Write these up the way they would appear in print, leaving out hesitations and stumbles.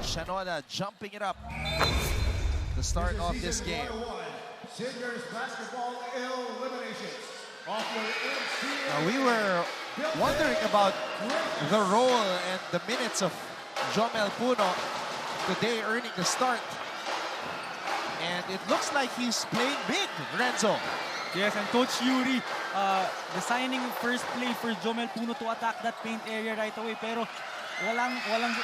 Shanoda jumping it up to start off this game. Seniors basketball eliminations. We were wondering about the role and the minutes of Jomel Puno today earning the start. And it looks like he's playing big, Renzo. Yes, and Coach Yuri designing first play for Jomel Puno to attack that paint area right away. Pero walang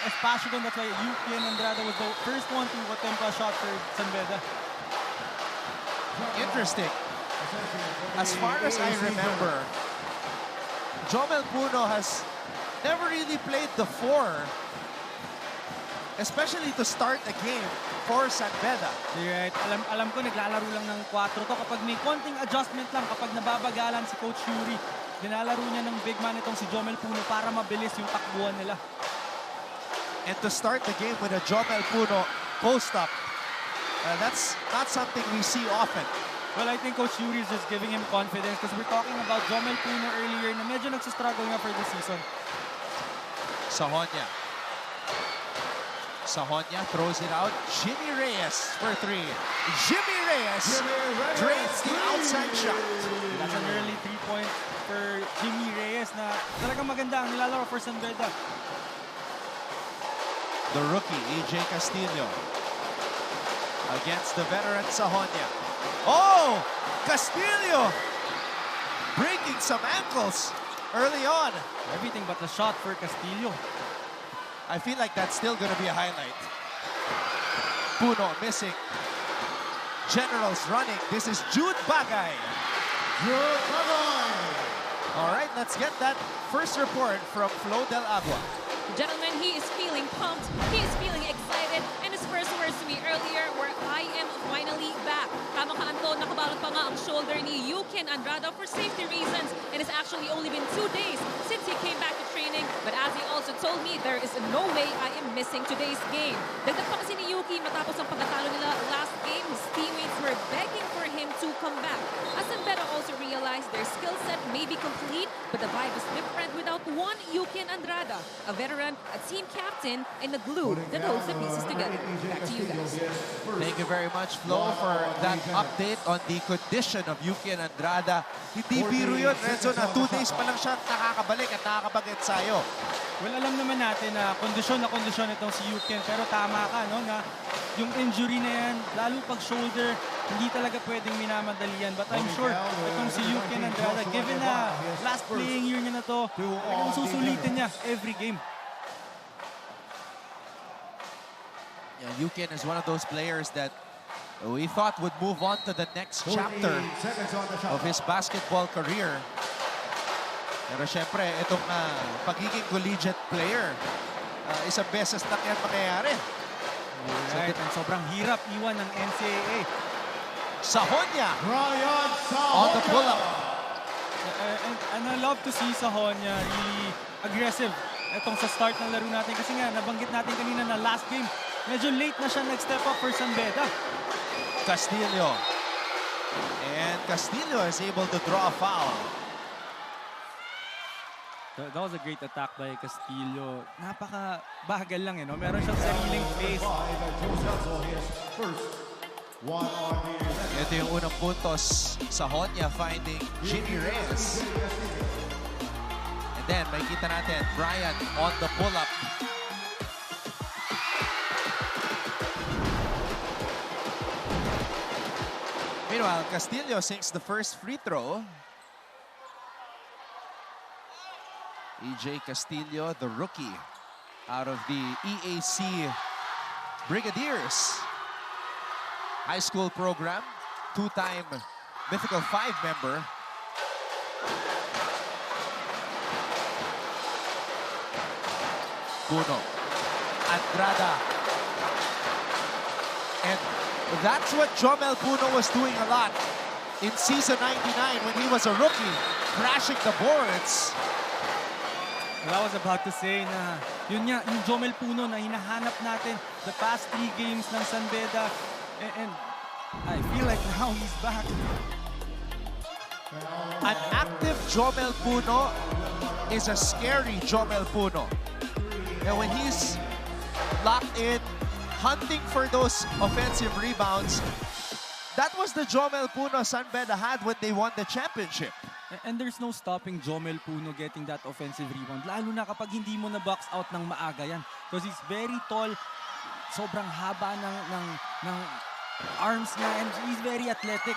espasyo doon. That's why Yuki and Andrada was the first one to attempt a shot for San Beda. Interesting. As far as I remember, Jomel Puno has never really played the 4, especially to start a game for San Beda. Right. Alam ko naglalaro lang ng 4 to. Kapag may konting adjustment lang, kapag nababagalan si Coach Yuri, dinalaro niya ng big man itong si Jomel Puno para mabilis yung takbuhan nila. And to start the game with a Jomel Puno post-up, that's not something we see often. Well, I think Coach Yuri is just giving him confidence because we're talking about Jomel Puno earlier na medyo nagsistruggle nga for this season. Sahonia throws it out. Jimmy Reyes for 3. Jimmy Reyes drains the outside shot. That's an early 3-point for Jimmy Reyes na talagang maganda ang nilalaro for San Beda. The rookie, EJ Castillo, against the veteran Sahonia. Oh! Castillo breaking some ankles early on. Everything but the shot for Castillo. I feel like that's still going to be a highlight. Puno missing. Generals running. This is Jude Bagay. Jude Bagay. All right, let's get that first report from Flo Del Agua. Gentlemen, he is feeling pumped, he is feeling excited, and his first words to me earlier were, I am finally back. Tama ka, Anton, nakabalot pa nga ang shoulder ni Yukin Andrada for safety reasons. It has actually only been 2 days since he came back to training, but as he also told me, there is no way I am missing today's game. Dagdag pa kasi ni Yuki matapos ang pagkatalo nila last game, his teammates were begging for him to come back. As Beda also realized their skill set may be complete, but the vibe is different without one Yukin Andrada, a veteran, a team captain, and a glue that holds the pieces together. Back to you guys. Thank you very much, Flo, for that update on the condition of Yuki Andrada. Hindi biro yun, Renzo, na 2 days pa lang siya nakakabalik at nakakapag-ensayo. Well, alam naman natin na kondisyon itong si Yukin. Pero tama ka, no, na yung injury na yan, lalo pag shoulder, hindi talaga pwedeng minamadalian. But I'm sure itong si Yukin Andrada, given na last playing year niya na to, talagang susulitin niya every game. Yeah, Yukin is one of those players that we thought would move on to the next chapter of his basketball career. Pero syempre, itong pagiging collegiate player, isang beses lang yan mangyayari. Right, and sobrang hirap iwan ng NCAA. Sahonia on the pull-up. And I love to see Sahonia really aggressive itong sa start ng laro natin. Kasi nga, nabanggit natin kanina na last game, medyo late na siya nag-step up for San Beda. Castillo. And Castillo is able to draw a foul. That was a great attack by Castillo. Napaka-bagal lang, no? Meron siyang sariling pace. Ito yung unang puntos. Sahonia finding Jimmy Reyes. And then, makikita natin, Brian on the pull-up. Meanwhile, Castillo sinks the first free throw. EJ Castillo, the rookie out of the EAC Brigadiers high school program, 2-time Mythical 5 member. Puno, Andrada. And that's what Jomel Puno was doing a lot in season 99 when he was a rookie, crashing the boards. Well, I was about to say na yun nga, yung Jomel Puno na hinahanap natin the past 3 games ng San Beda. And I feel like now he's back. An active Jomel Puno is a scary Jomel Puno. And when he's locked in, hunting for those offensive rebounds. That was the Jomel Puno San Beda had when they won the championship. And there's no stopping Jomel Puno getting that offensive rebound. Lalo na kapag hindi mo na box out ng maaga yan. Because he's very tall, sobrang haba ng arms niya, and he's very athletic.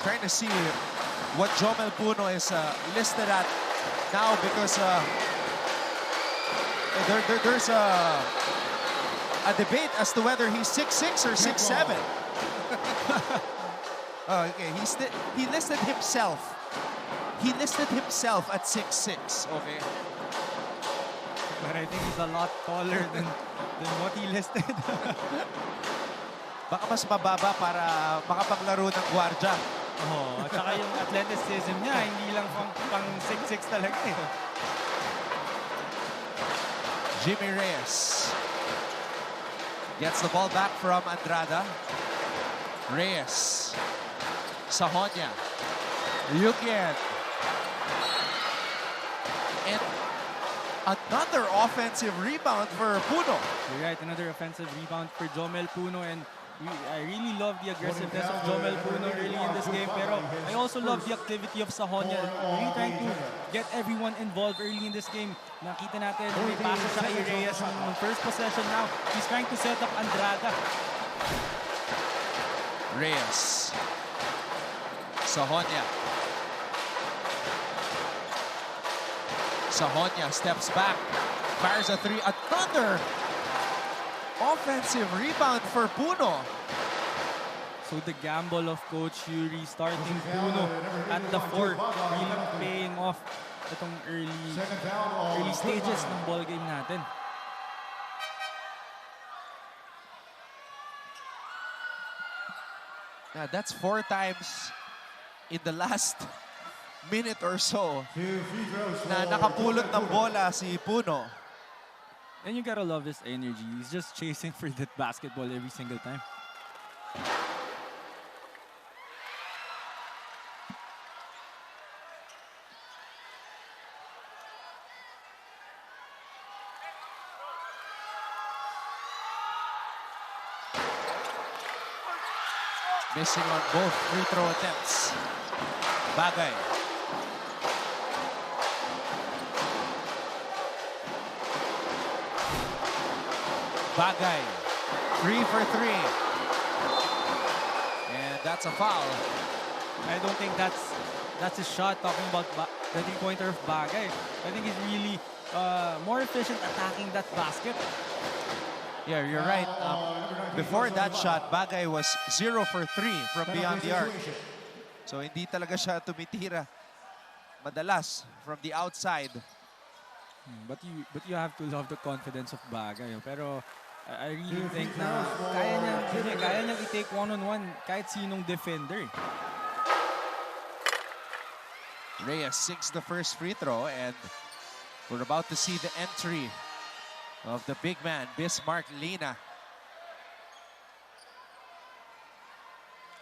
Trying to see what Jomel Puno is listed at now, because there's a debate as to whether he's 6'6" or 6'7". Oh, okay, he listed himself. He listed himself at 6'6". Okay. But I think he's a lot taller than what he listed. Baka mas mababa para makapaglaro ng gwardiya. Oh, at saka yung athleticism niya, hindi lang pang 6'6" talaga eh. Jimmy Reyes gets the ball back from Andrada. Reyes. Sahonia. Yukian. And another offensive rebound for Puno. You're right, another offensive rebound for Jomel Puno, and I really love the aggressiveness of Jomel Puno early in this game, pero I also love the activity of Sahonia. Really trying to get everyone involved early in this game. Nakita natin, may passes siya kay Reyes ng first possession now. He's trying to set up Andrada. Reyes. Sahonia. Sahonia steps back, fires a three. Another offensive rebound for Puno. So the gamble of Coach Yuri starting Puno at the 4 really paying off itong early stages ng ball game natin. Yeah, that's 4 times in the last minute or so na nakapulot ng bola si Puno. And you gotta love his energy. He's just chasing for that basketball every single time. Missing on both free throw attempts. Bagay. Bagay. 3 for 3. And that's a foul. I don't think that's his shot, talking about the three-pointer of Bagay. I think he's really more efficient attacking that basket. Yeah, you're right. Before that shot, Bagay was 0 for 3 from beyond the arc. So hindi talaga siya tumitira madalas from the outside. But you have to love the confidence of Bagay. Pero I really think na kaya niyang i-take one-on-one kahit sinong defender. Reyes sinks the first free throw, and we're about to see the entry of the big man, Bismarck Lina.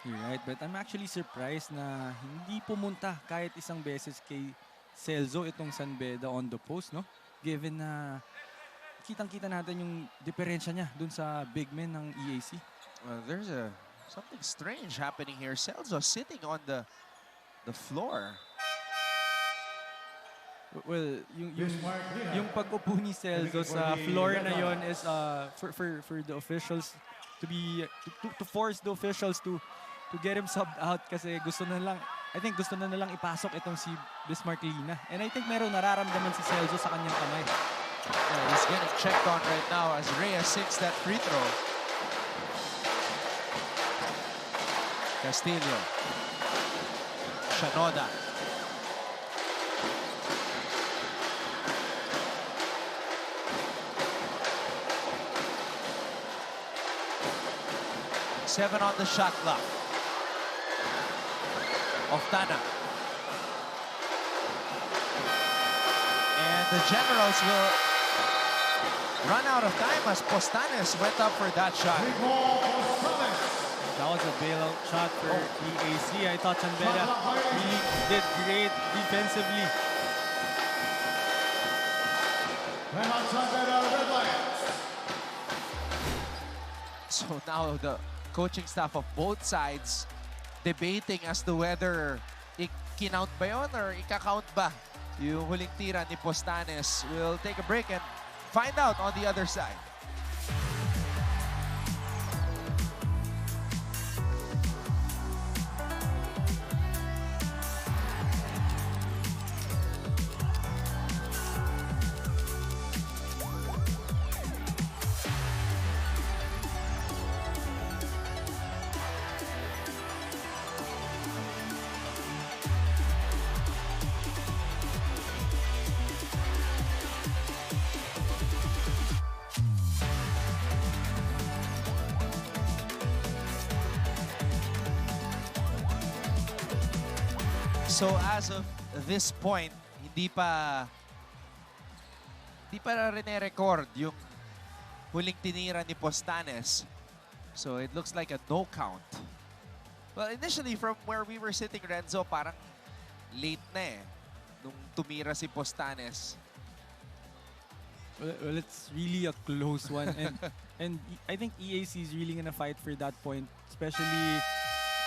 You're right, but I'm actually surprised na hindi pumunta kahit isang beses kay Celso itong San Beda on the post, no? Given na kitang-kita natin yung diferensya niya dun sa big men ng EAC. There's something strange happening here. Celso sitting on the floor. Well, yung pag-upo ni Celso sa floor na yon is for the officials to be to force the officials to get him subbed out kasi I think gusto na lang ipasok itong si Bismarck Lina. And I think meron nararamdaman si Celso sa kanyang kamay. Yeah, he's getting checked on right now as Reyes sinks that free throw. Castillo. Shanoda. Seven on the shot clock. Oftana. And the Generals will run out of time as Postanes went up for that shot. That was a bailout shot for EAC. I thought San Beda really did great defensively. Timeout San Beda Red Lions. So now the coaching staff of both sides debating as to whether i-count ba yun or ika-count ba yung huling tira ni Postanes. We'll take a break and find out on the other side. So as of this point, hindi pa rine-record yung huling tinira ni Postanes. So it looks like a no count. Well, initially from where we were sitting, Renzo, parang late na eh nung tumira si Postanes. Well, it's really a close one. And I think EAC is really gonna fight for that point, especially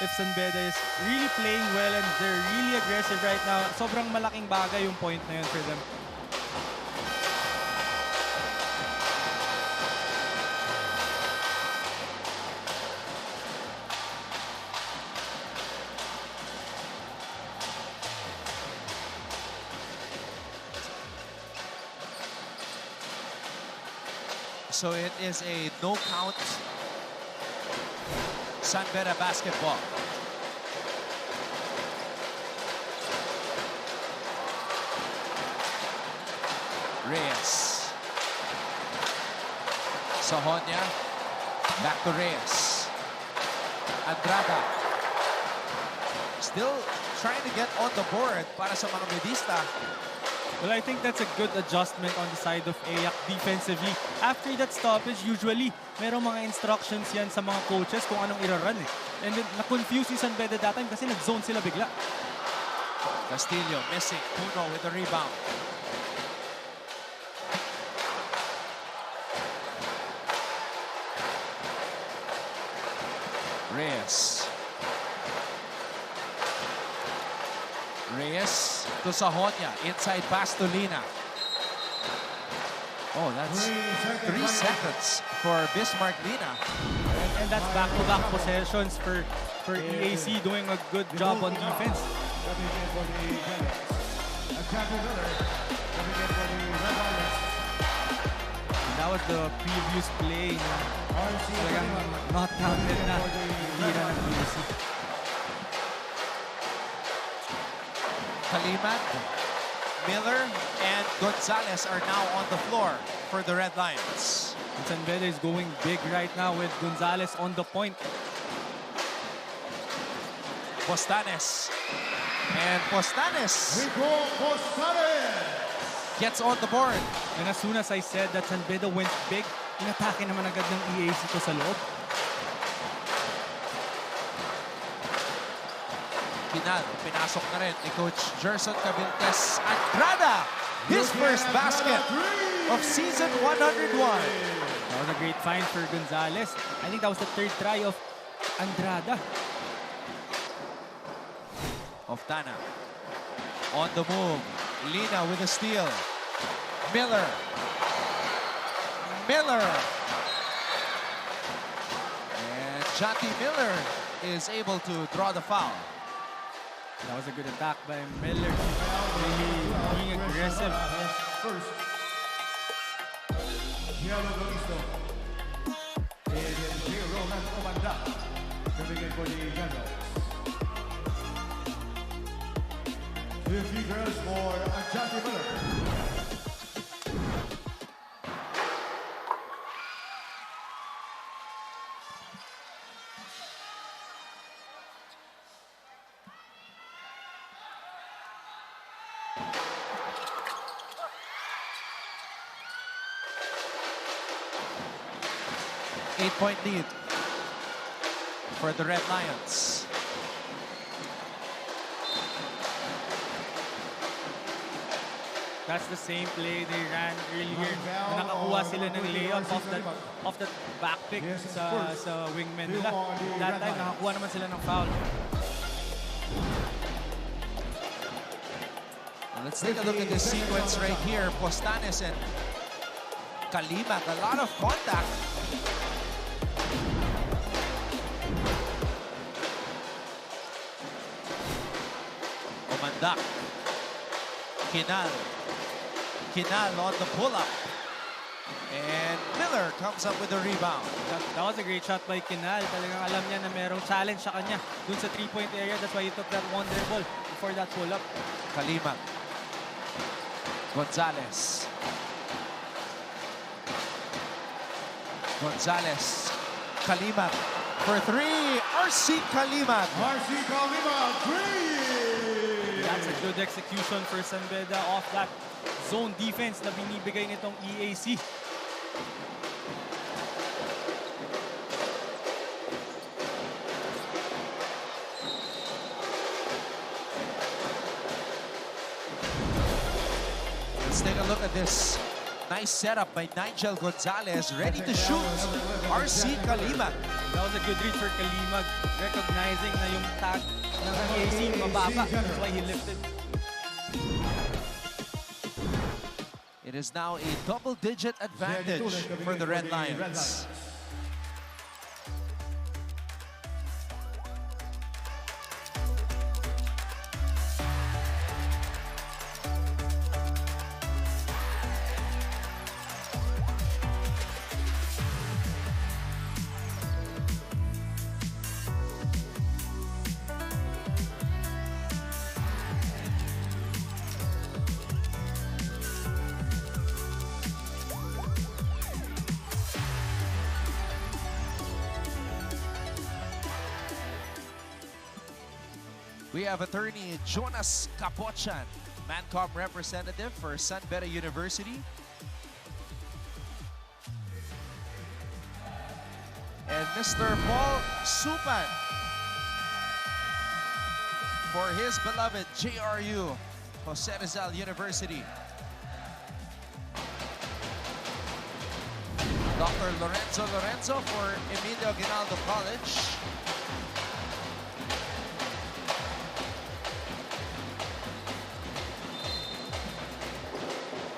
if San Beda is really playing well and they're really aggressive right now. Sobrang malaking bagay yung point na yun for them. So it is a no count San Beda basketball. Reyes. Sahonia. Back to Reyes. Andrada. Still trying to get on the board para sa mga Bedista. Well, I think that's a good adjustment on the side of EAC defensively. After that stoppage, usually, merong mga instructions yan sa mga coaches kung anong ira-run eh. And then, na-confuse yung San Beda that time kasi nag-zone sila bigla. Castillo missing. Puno with the rebound. Reyes. Reyes to Sahonia. Inside pass to Lina. Oh, that's 3 seconds for Bismarck Lina. And that's back-to-back possessions for EAC doing a good job on defense. Coming in for the Genders. Jackie Miller coming in for the Red Lions. That was the previous play na talagang not counted na tira ng EAC. Kaliman, Miller, and Gonzalez are now on the floor for the Red Lions. And San Beda is going big right now with Gonzalez on the point. Postanes. And Postanes Rico Postanes. gets on the board. And as soon as I said that San Beda went big, inatake naman agad ng EAC to sa loob. Pinasok na rin ni Coach Gerson Cabiltes. Andrada, his first basket of season 101. That was a great find for Gonzalez. I think that was the third try of Andrada. Oftana on the move. Lina with a steal. Miller. And Jonty Miller is able to draw the foul. That was a good attack by Miller. Really being aggressive. First, Gianlo Loisto. And Roman Omanda coming in for the Genders. 50 girls for Jackie Miller. Eight-point lead for the Red Lions. That's the same play they ran earlier. Na nakakuha sila ng layup off that back pick sa wingman nila. That time, nakakuha naman sila ng foul. Let's take a look at this sequence right here. Postanes and Kalimag, a lot of contact. Omandak. Kinal on the pull-up. And Miller comes up with the rebound. That was a great shot by Kinal. Talagang alam niya na merong challenge sa kanya dun sa three-point area. That's why he took that one dribble before that pull-up. Kalimag. Gonzalez. Kalimag for three. RC Kalimag. Three! That's a good execution for San Beda off that zone defense na binibigay nitong EAC. Let's take a look at this nice setup by Nigel Gonzalez, ready to shoot. RC Kalimag. That was a good read for Kalimag, recognizing na yung tag ng EAC mababa. That's why he lifted. It is now a double-digit advantage for the Red Lions. We have attorney Jonas Capochan, Mancom representative for San Beda University. And Mr. Paul Supan for his beloved JRU, Jose Rizal University. Dr. Lorenzo for Emilio Aguinaldo College.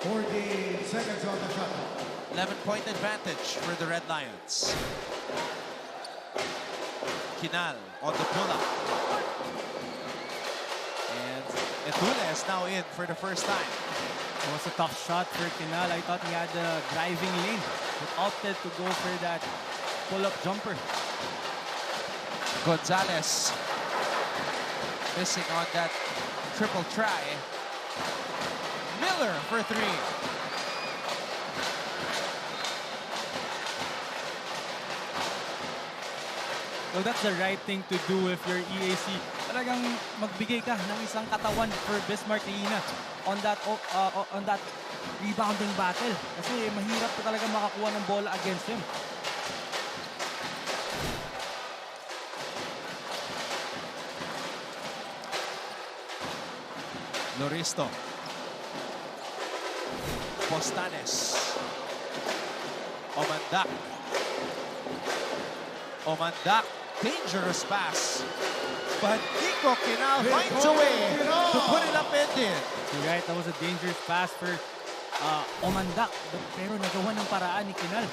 14 seconds on the shot. 11-point advantage for the Red Lions. Kinal on the pull-up. And Etule is now in for the first time. It was a tough shot for Kinal. I thought he had the driving lane, but opted to go for that pull-up jumper. Gonzalez missing on that triple try. Miller for three. So that's the right thing to do if you're EAC. Talagang magbigay ka ng isang katawan for Bismarck Lina on that rebounding battle. Kasi mahirap pa talaga makakuha ng bola against him. Loristo. Postanes. Omandak. Dangerous pass. But Nico Kinal finds a way to put it up and in. You're right, that was a dangerous pass for Omandak. Pero nagawa ng paraan ni Kinal.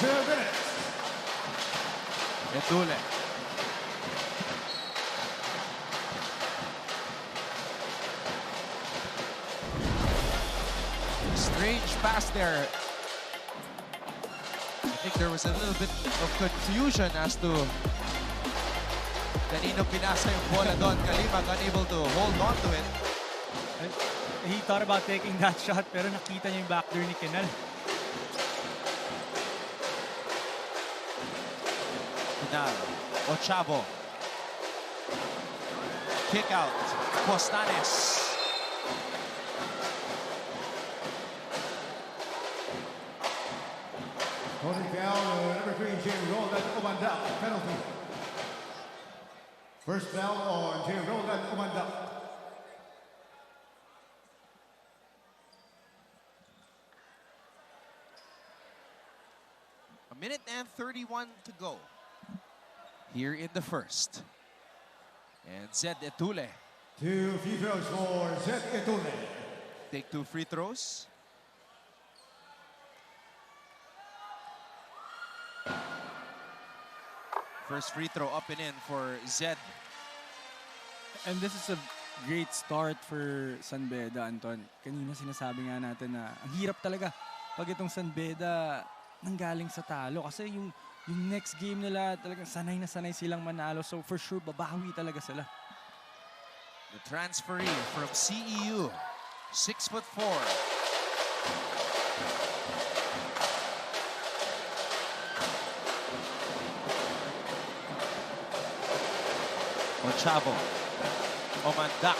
2 minutes. Etule. Strange pass there. I think there was a little bit of confusion as to kanino pinasa yung bola doon. Kalimag unable to hold on to it. He thought about taking that shot pero nakita niya yung backdoor ni Kinal. Kinal. Ochavo. Kick out. Postanes. Holding foul, number 3, Jay Roland Omandak, penalty. First foul on Jay Roland Omandak. minute and 31 to go here in the first. And Zed Etule 2 free throws for Zed Etule. take 2 free throws. First free throw up and in for Zed. And this is a great start for San Beda, Anton. Kanina sinasabi nga natin na ang hirap talaga pag itong San Beda nanggaling sa talo. Kasi yung next game nila talagang sanay na sanay silang manalo. So for sure, babawi talaga sila. The transferee from CEU, 6'4". Ochavo, Omandak.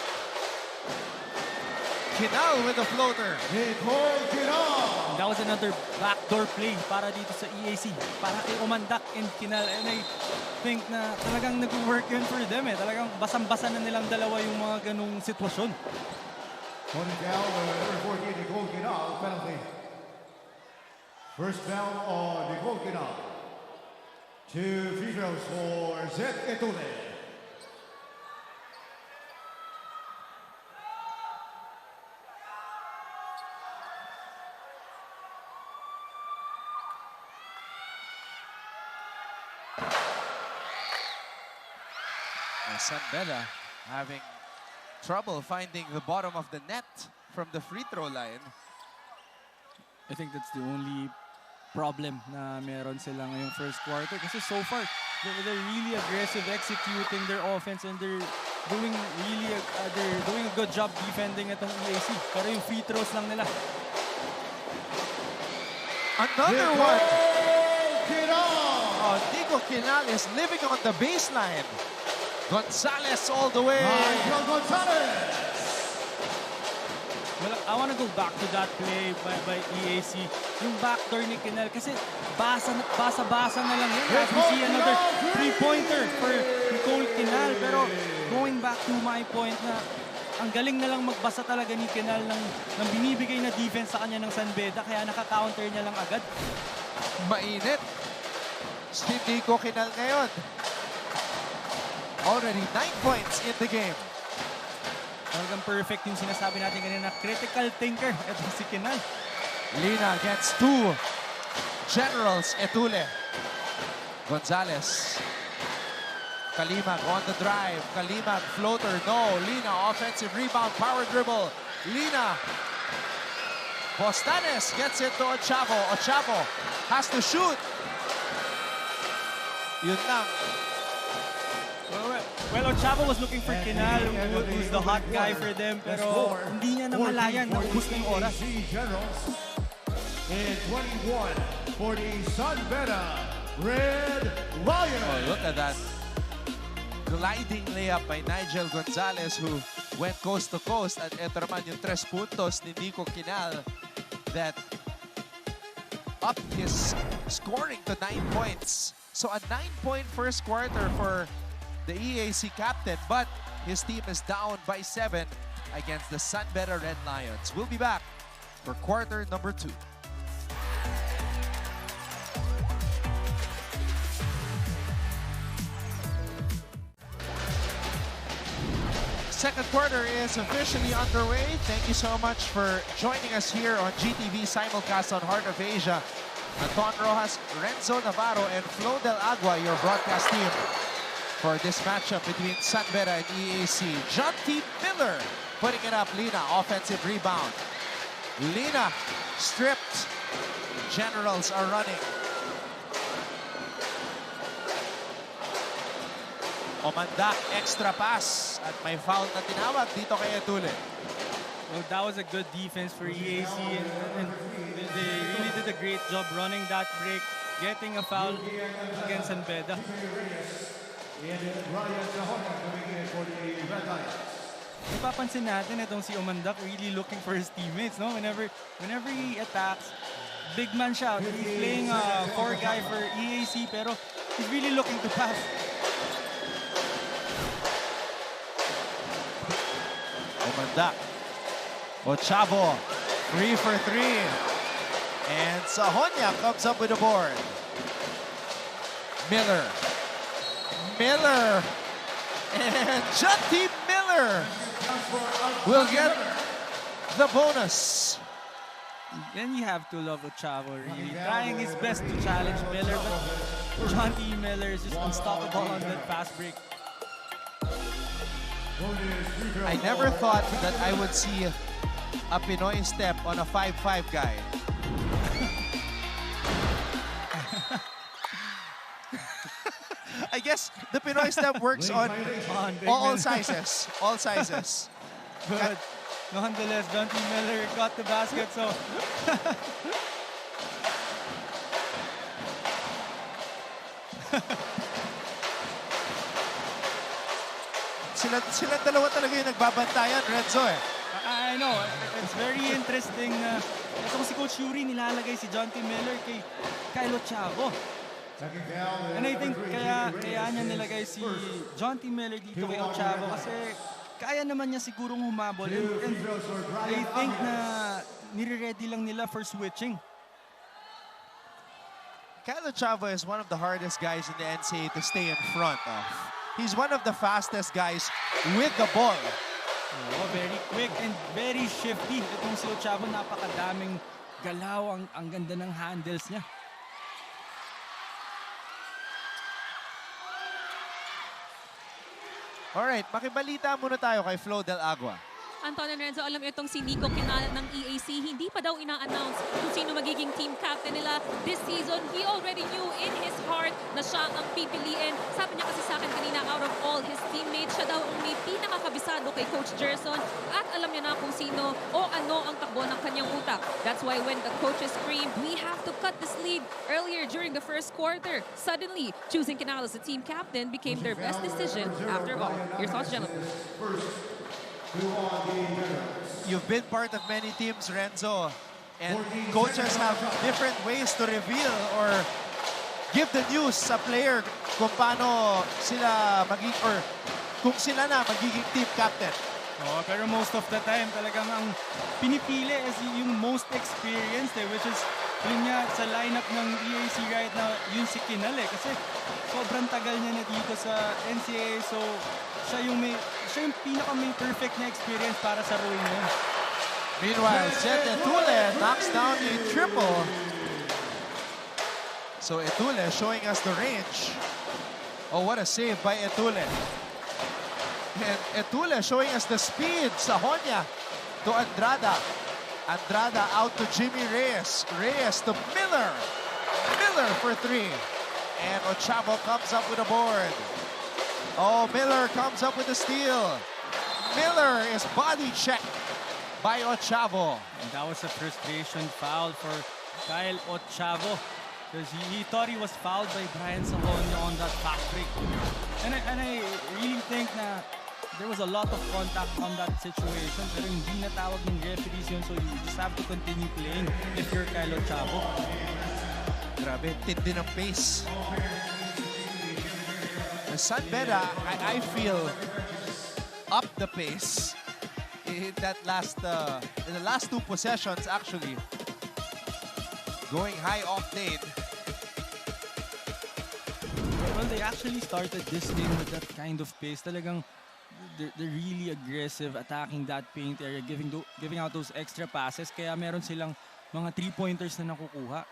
Kinal with the floater. Nicole Kinal. That was another backdoor play para dito sa EAC. Para kay Omandak and Kinal. And I think na talagang nag-work yun for them eh. Talagang basang-basa na nilang dalawa yung mga ganung sitwasyon. Tony down number 14, Nicole Kinal, penalty. First down on Nicole Kinal. 2 free throws for Zed Etule. San Beda having trouble finding the bottom of the net from the free throw line. I think that's the only problem na meron sila ngayong first quarter. Kasi so far, they're really aggressive executing their offense and they're doing a good job defending itong EAC. Pero yung free throws lang nila. Another one! Kinal. Oh, Nico Kinal is living on the baseline. Gonzalez all the way. Nigel Gonzalez. Well, I want to go back to that play by EAC. Yung backdoor ni Kinal kasi basa na lang yun. As we see another three-pointer for Nicole Kinal. Pero going back to my point na ang galing na lang magbasa talaga ni Kinal ng binibigay na defense sa kanya ng San Beda. Kaya naka-counter niya lang agad. Mainit. Si Nico Kinal ngayon. Already 9 points in the game. Talagang perfect yung sinasabi natin kanina. Critical thinker. Ito si Kinal. Lina gets 2 Generals Etule. Gonzalez. Kalimag on the drive. Kalimag floater. No. Lina offensive rebound. Power dribble. Lina. Bostanes gets it to Ochavo. Ochavo has to shoot. Yun lang. Well, Ochavo was looking for Kinal, who's the hot guy for them, pero hindi niya namalayan, naubos na yung oras. Generals in 21 for the San Beda Red Lions. Oh, look at that gliding layup by Nigel Gonzalez who went coast to coast. At eto naman yung 3 puntos ni Nico Kinal that upped his scoring to 9 points. So a 9-point first quarter for the EAC captain, but his team is down by 7 against the San Beda Red Lions. We'll be back for quarter number 2. Second quarter is officially underway. Thank you so much for joining us here on GTV simulcast on Heart of Asia. Anton Rojas, Renzo Navarro, and Flo Del Agua, your broadcast team for this matchup between San Beda and EAC. John T. Miller putting it up. Lina, offensive rebound. Lina stripped. Generals are running. Omandak, extra pass. At may foul na tinawag dito kay Etule. Well, that was a good defense for EAC, and they really did a great job running that break, getting a foul against San Beda. Napapansin natin itong si Omandak really looking for his teammates, no? Whenever he attacks, big man siya. He's playing a 4 guy for EAC, pero he's really looking to pass. Omandak. Ochavo, 3 for 3. And Sahonia comes up with a board. Miller. Miller. And Jonty Miller will get the bonus. Then you have to love Ochavo, really. Trying his best to challenge Miller, but Jonty Miller is just unstoppable on that fast break. I never thought that I would see a Pinoy step on a 5'5" guy. I guess the Pinoy step works on all sizes. All sizes. But nonetheless, Jonty Miller got the basket, so Sila dalawa talaga yung nagbabantayan, Renzo eh. I know, it's very interesting na itong si Coach Yuri nilalagay si Jonty Miller kay Kyle Ochavo. And I think kaya niya nilagay si Jonty Miller dito kay Ochavo kasi kaya naman niya sigurong humabol. And I think na nire-ready lang nila for switching. Kyle Ochavo is one of the hardest guys in the NCAA to stay in front of. He's one of the fastest guys with the ball. Oh, very quick and very shifty. Itong si Ochavo, napakadaming galaw. Ang ganda ng handles niya. Alright, makibalita muna tayo kay Flo Del Agua. Anton and Renzo, alam itong si Nico Quinala ng EAC, hindi pa daw ina-announce kung sino magiging team captain nila this season. He already knew in his heart na siya ang pipiliin. Sabi niya kasi sa akin kanina, out of all his teammates, siya daw ang may pinakakabisado kay Coach Gerson at alam niya na kung sino o ano ang takbo ng kanyang utak. That's why when the coaches screamed, we have to cut this lead earlier during the first quarter. Suddenly, choosing Quinala as the team captain became their best decision after all. Your thoughts, gentlemen? You've been part of many teams, Renzo, and coaches have different ways to reveal or give the news sa player kung paano sila or kung sila na magiging team captain. Oh, pero most of the time, talagang ang pinipili is yung most experienced, which is yun nga sa lineup ng EAC right now, yun si Kinal kasi sobrang tagal niya na dito sa NCAA, so siya yung pinaka-may perfect na experience para sa role niya. Meanwhile, Seth Etule knocks down a triple. So Etule showing us the range. Oh, what a save by Etule. And Etule showing us the speed. Sahonia to Andrada. Andrada out to Jimmy Reyes. Reyes to Miller. Miller for three. And Ochavo comes up with a board. Oh, Miller comes up with a steal. Miller is body checked by Ochavo. And that was a frustration foul for Kyle Ochavo because he thought he was fouled by Brian Sahonia on that fast break. And I really think na there was a lot of contact on that situation pero hindi natawag ng referees yun, so you just have to continue playing if you're Kyle Ochavo. Grabe, tindi ng pace. San Beda, I feel, up the pace in that in the last two possessions actually. Going high octane. Well, they actually started this game with that kind of pace. Talagang they're really aggressive, attacking that paint area, giving out those extra passes. Kaya meron silang mga 3-pointers na nakukuha.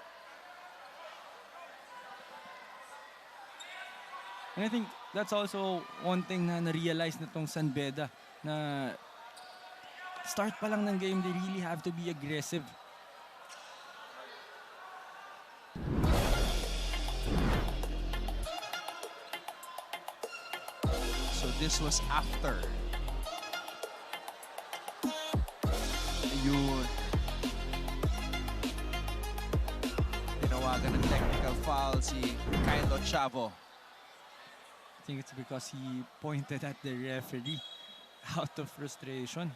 And I think that's also one thing na na-realize na tong San Beda na start pa lang ng game, they really have to be aggressive. So this was after. Yun. Tinawagan ng technical foul si Kyle Ochavo. I think it's because he pointed at the referee out of frustration.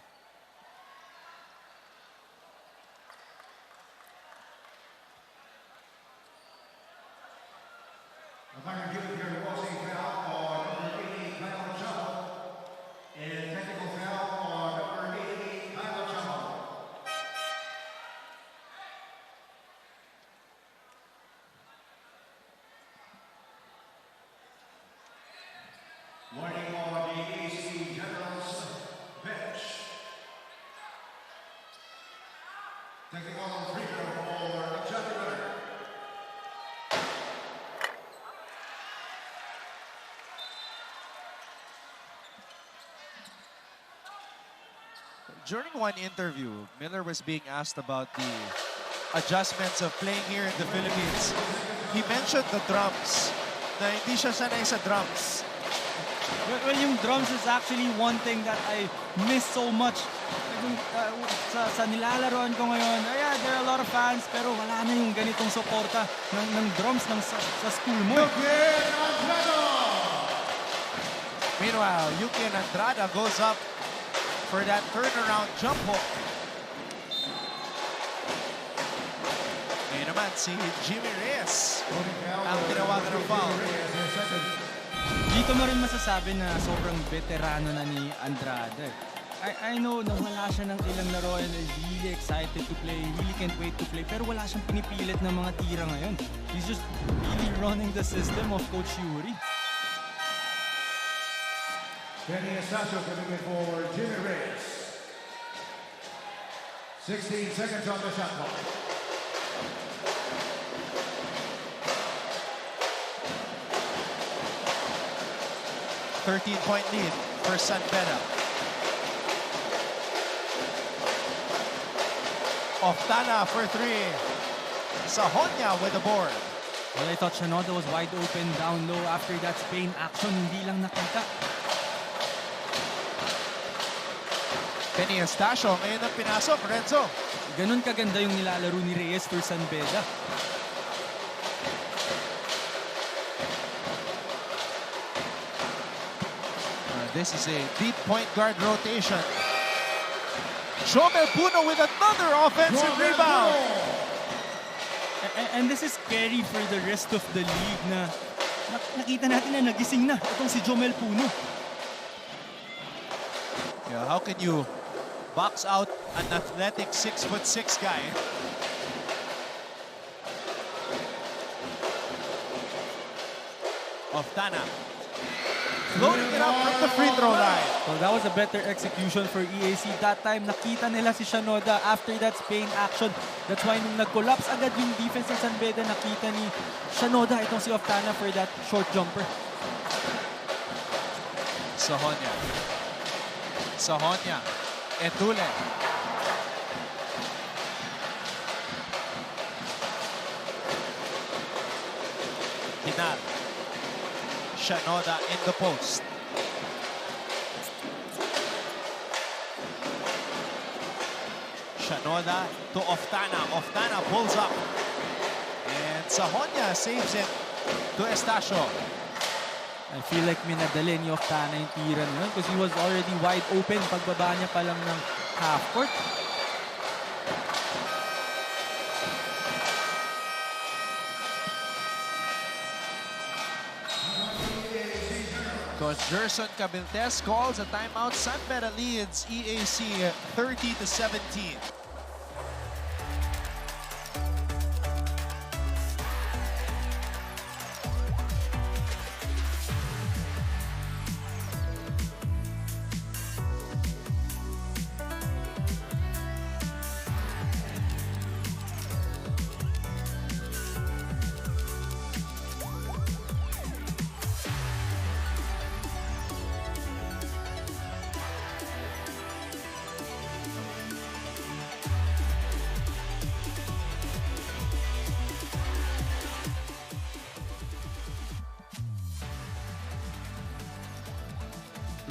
During one interview, Miller was being asked about the adjustments of playing here in the Philippines. He mentioned the drums, na hindi siya sanay sa drums. Well, yung drums is actually one thing that I miss so much. Sa nilalaroan ko ngayon, yeah, there are a lot of fans, pero wala na yung ganitong suporta ng drums sa school mo. Meanwhile, Yukin Andrada goes up for that turnaround jump hook. Ngayon naman si Jimmy Reyes ang tinawagan ng foul. Dito mo rin masasabi na sobrang veterano na ni Andrade. I know na wala siya ng ilang laro and is really excited to play, really can't wait to play, pero wala siyang pinipilit na mga tira ngayon. He's just really running the system of Coach Yuri. Kenny Estacio coming in for Jimmy Reyes. 16 seconds on the shot clock. A 13-point lead for San Beda. Oftana for three. Sahonya with the board. Well, I thought Shanoda was wide open down low after that Spain action. Hindi lang nakita. Kenny Estacio ngayon ang pinasok, Renzo. Ganun kaganda yung nilalaro ni Reyes for San Beda. This is a deep point guard rotation. Jomel Puno with another offensive rebound. And this is scary for the rest of the league na nakita natin na nagising na itong si Jomel Puno. Yeah, how can you box out an athletic 6'6" guy? Oftana. Loading it up from the free throw line. So that was a better execution for EAC. That time, nakita nila si Shanoda after that Spain action. That's why nung nag-collapse agad yung defense ng San Beda, nakita ni Shanoda itong si Oftana for that short jumper. Sahonya. Sahonya. Etule. Hinal. Shanoda in the post. Shanoda to Oftana. Oftana pulls up. And Sahonya saves it to Estacio. I feel like minadali ni Oftana yung tira niya because he was already wide open pagbaba niya pa lang ng half court. Coach Gerson Cabiltes calls a timeout. San Beda leads EAC 30-17.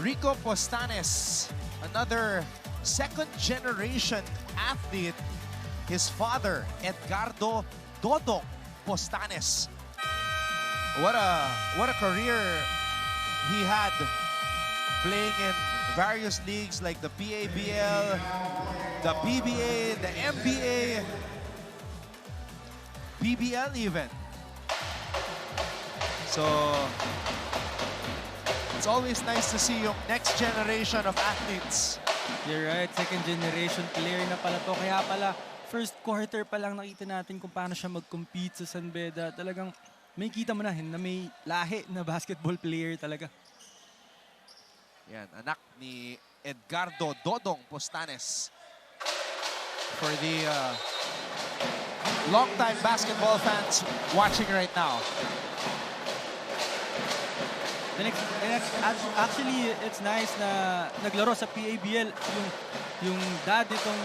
Rico Postanes, another second-generation athlete. His father, Edgardo Dodong Postanes. What a career he had playing in various leagues like the PABL, the PBA, the NBA, PBL even. So it's always nice to see yung next generation of athletes. You're right, second generation player na pala to. Kaya pala, first quarter pa lang nakita natin kung paano siya mag-compete sa San Beda. Talagang may kita mo na may lahi na basketball player talaga. Yan, anak ni Edgardo Dodong Postanes for the Long-time basketball fans watching right now. Actually, it's nice na naglaro sa PABL yung dad itong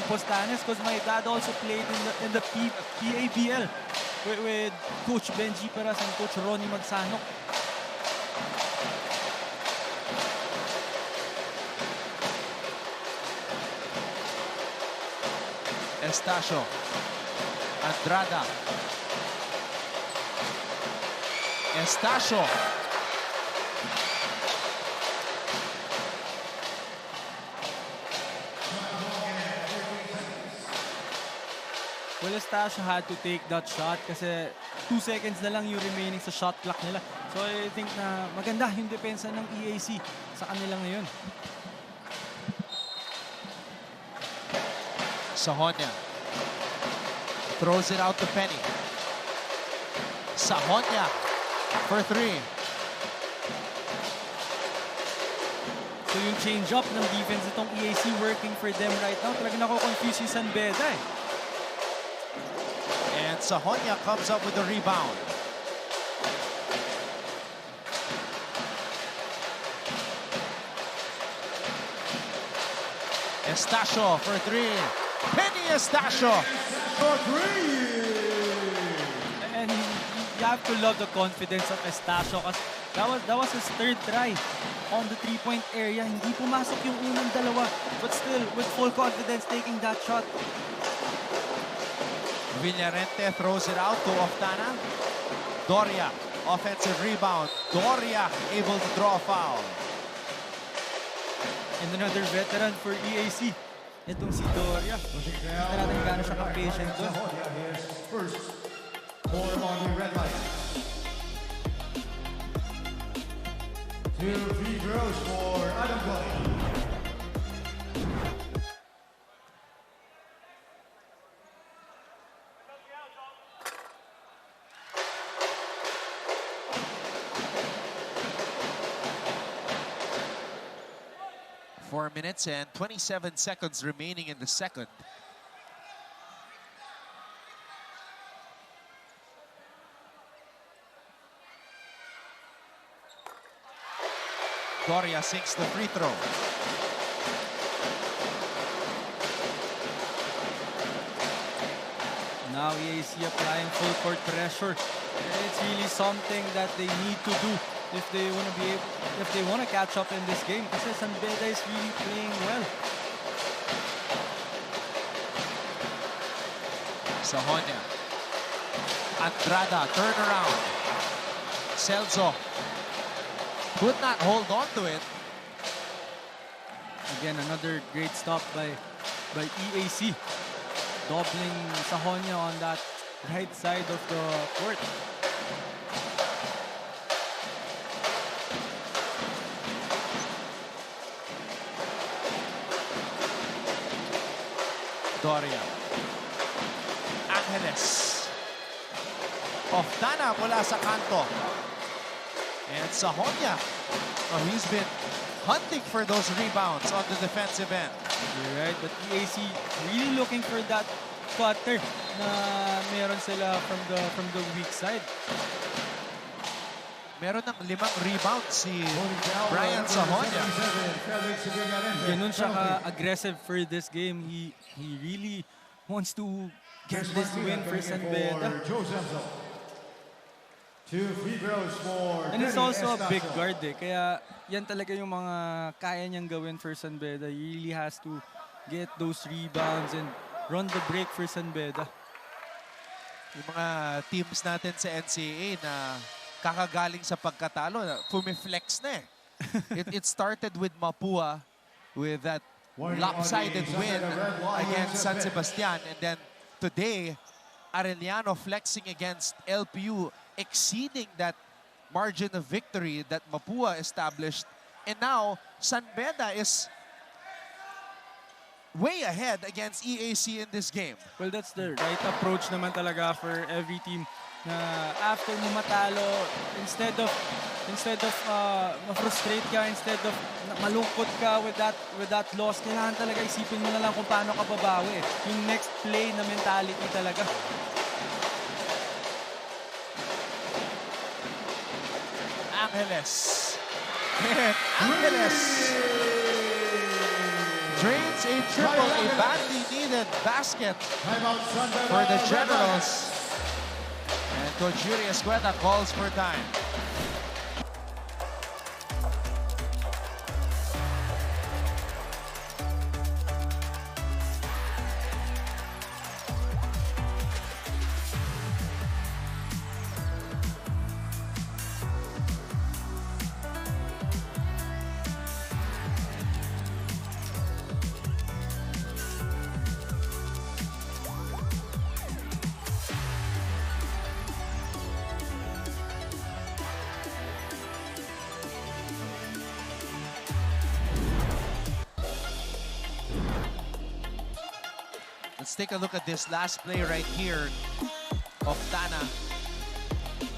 Postanes because my dad also played in the PABL with Coach Benji Peras and Coach Ronnie Magsanok. Estacio. Andrada. Estacio. Well, Estacio had to take that shot kasi 2 seconds na lang yung remaining sa shot clock nila. So I think na maganda yung depensa ng EAC sa kanila ngayon. Sahonia. Throws it out to Penny. Sahonia for 3. So yung change-up ng defense itong EAC working for them right now. Talagang nako-confuse yung San Beda eh. And Sahonia comes up with the rebound. Estacio for 3. Penny Estacio. For 3. And you have to love the confidence of Estacio kasi that was his 3rd try on the 3-point area. Hindi pumasok yung unang dalawa, but still with full confidence taking that shot. Villarente throws it out to Oftana. Doria, offensive rebound. Doria able to draw a foul. And another veteran for EAC. Itong si Doria. Kita natin gano'n siya ka-patient doon. His first score on the red light. 2 free throws for Adam Boy. Four minutes and 27 seconds remaining in the second. Doria sinks the free throw. Now EAC applying full court pressure. It's really something that they need to do if they want to catch up in this game. Kasi San Beda is really playing well. Sahonia. Andrada, turnaround. Celso could not hold on to it. Again, another great stop by EAC. Doubling Sahonia on that right side of the court. Doria. Angeles. Oftana mula sa kanto. And Sahonia. Oh, he's been hunting for those rebounds on the defensive end. You're right, but EAC really looking for that cutter na meron sila from the weak side. Meron ng 5 rebounds si Brian Sahonia. Ganun siya ka-aggressive for this game. He really wants to get this win for San Beda. 2 free throws for And it's also a big guard eh. Kaya yan talaga yung mga kaya niyang gawin for San Beda. He really has to get those rebounds and run the break for San Beda. Yung mga teams natin sa NCAA na kakagaling sa pagkatalo, fumiflex na eh. It started with Mapua with that lopsided win against San Sebastian. And then today, Arellano flexing against LPU, exceeding that margin of victory that Mapua established. And now, San Beda is way ahead against EAC in this game. Well, that's the right approach naman talaga for every team na after mo matalo, instead of instead of ma-frustrate ka, instead of malungkot ka with that loss, kailangan talaga isipin mo na lang kung paano ka babawi. Yung next play na mentality talaga. Angeles. And Angeles drains a triple, a badly needed basket for the Generals. And Coach Yuri Escueta calls for time. Let's take a look at this last play right here of Tana.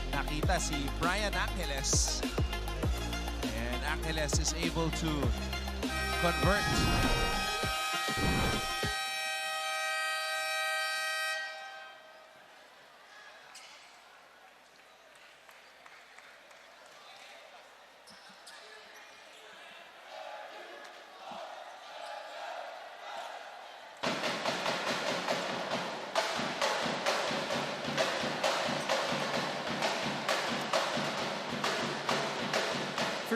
Nakita si Brian Angeles. And Angeles is able to convert.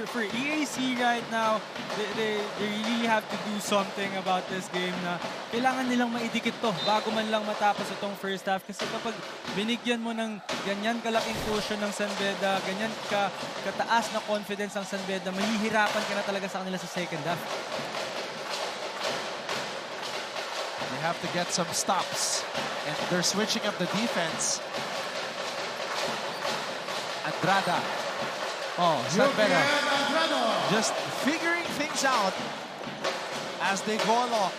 For EAC right now, they really have to do something about this game na kailangan nilang maidikit to bago man lang matapos itong first half. Kasi kapag binigyan mo ng ganyan kalaking cushion ng San Beda, ganyan kataas na confidence ng San Beda, mahihirapan ka na talaga sa kanila sa second half. They have to get some stops. And they're switching up the defense. Andrada. Oh, San Beda just figuring things out as they go along.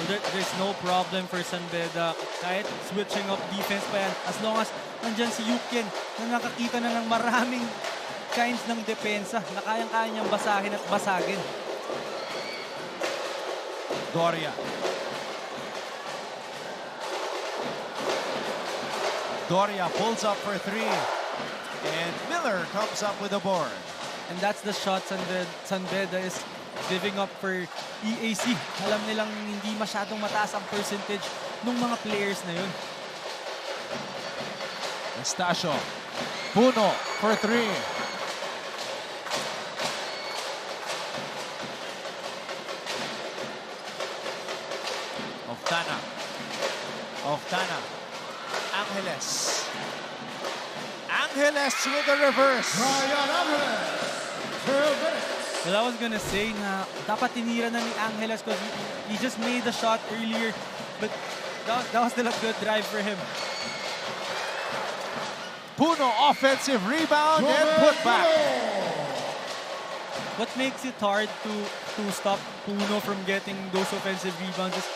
There's no problem for San Beda kahit switching up defense pa yan. As long as nandyan si Yukin na nakakita na ng maraming kinds ng depensa na kayang-kaya niyang basahin at basagin. Doria. Doria pulls up for three. And Miller comes up with a board. And that's the shot San Beda is giving up for EAC. Alam nilang hindi masyadong mataas ang percentage ng mga players na yun. Estacio. Puno for three. Oftana. Angeles. Angeles with the reverse. Well, I was gonna say na dapat tinira na ni Angeles because he just made the shot earlier, but that was still a good drive for him. Puno offensive rebound and put back. What makes it hard to stop Puno from getting those offensive rebounds is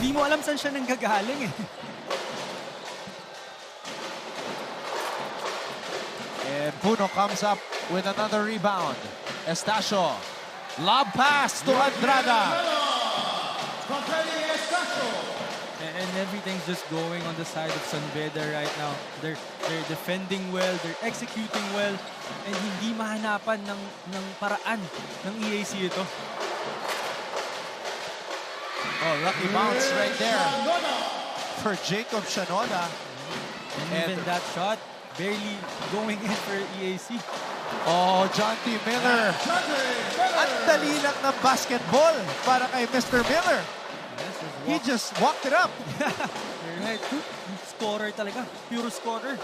hindi mo alam saan siya nanggagaling eh. And Puno comes up with another rebound. Estacio. Lob pass to Andrada. And everything's just going on the side of San Beda right now. They're defending well, they're executing well, and hindi mahanapan ng paraan ng EAC ito. Oh, lucky bounce right there for Jacob Shanoda. And even that shot, barely going in for EAC. Oh, John T. Miller. Ang dali lang ng basketball para kay Mr. Miller. He just walked it up. You're right. Scorer talaga. Pure scorer.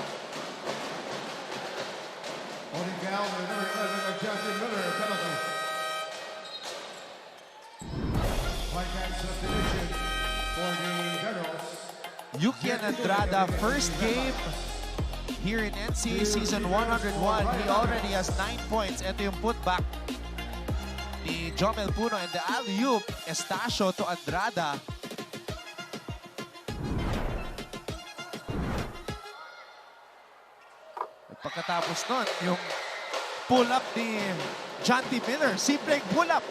Holding down the number 11 of Justin Miller, penalty. Point guard substitution for the Generals. Yuki Andrada, first game here in NCAA Season 101. He already has 9 points. Ito yung putback ni Jomel Puno and the alley-oop, Estacio to Andrada. Pagkatapos nun, yung pull-up ni John T. Miller. Simpleng pull-up.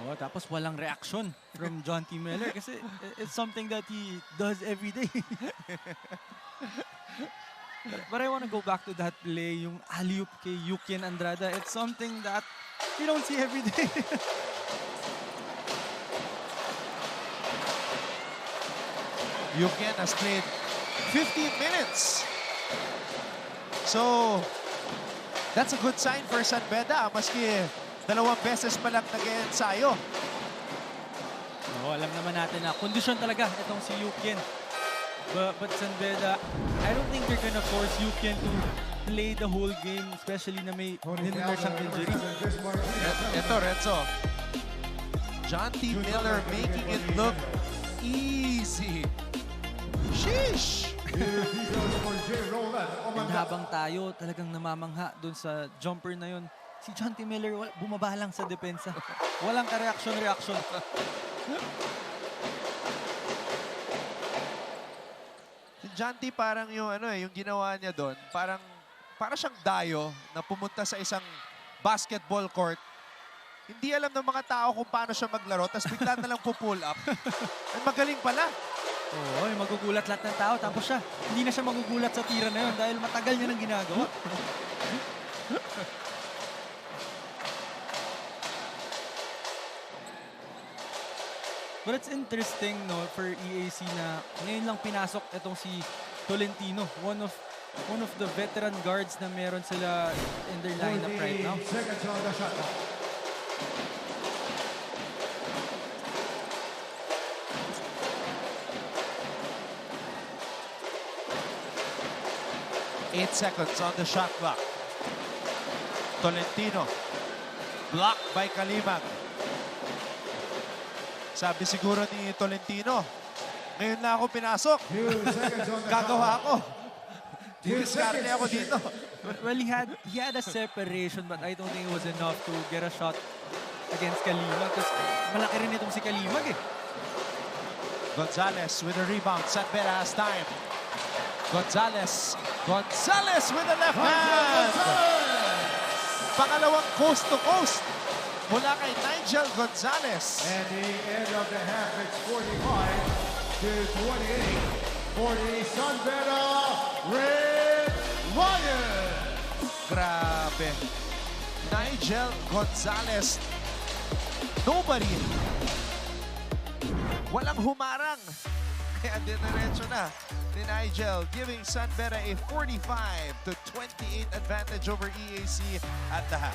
Oo, tapos walang reaction from John T. Miller kasi it's something that he does every day. But I want to go back to that play, yung alley-oop kay Yukian Andrada. It's something that you don't see every day. Yukian has played 15 minutes. So, that's a good sign for San Beda. Maski 2 beses pa lang nag-ensayo. Oo, alam naman natin na kondisyon talaga itong si Yukian. But San Beda, I don't think they're gonna force Yukian to play the whole game, especially na may nilinar siyang injury. Ito, Renzo. John T. Miller making it look easy. Sheesh! And habang tayo talagang namamangha dun sa jumper na yun, si John T. Miller bumaba lang sa depensa. Walang ka-reaction. Si John T. parang yung yung ginawa niya doon, para siyang dayo na pumunta sa isang basketball court. Hindi alam ng mga tao kung paano siya maglaro, tapos bigla na lang pull up. Ay, magaling pala. Oo, magugulat lahat ng tao. Tapos siya, hindi na siya magugulat sa tira na yun dahil matagal niya nang ginagawa. But it's interesting, no, for EAC na ngayon lang pinasok itong si Tolentino. One of the veteran guards na meron sila in their lineup right now. Seconds on the shot clock. Eight seconds on the shot clock. Tolentino. Blocked by Kalimag. Sabi siguro ni Tolentino, ngayon na ako pinasok. Gagawa ako. Didiskarte ako dito. Well, he had a separation, but I don't think it was enough to get a shot against Kalimag kasi malaki rin itong si Kalimag eh. Gonzalez with a rebound. San Beda has time. Gonzalez with the left hand. Pangalawang coast to coast mula kay Nigel Gonzalez. And the end of the half, it's 45-28. 40, San Beda, Red Lions. Grabe. Nigel Gonzalez. Nobody. Walang humarang. Kaya diniretso na ni Nigel, giving San Beda a 45-28 advantage over EAC at the half.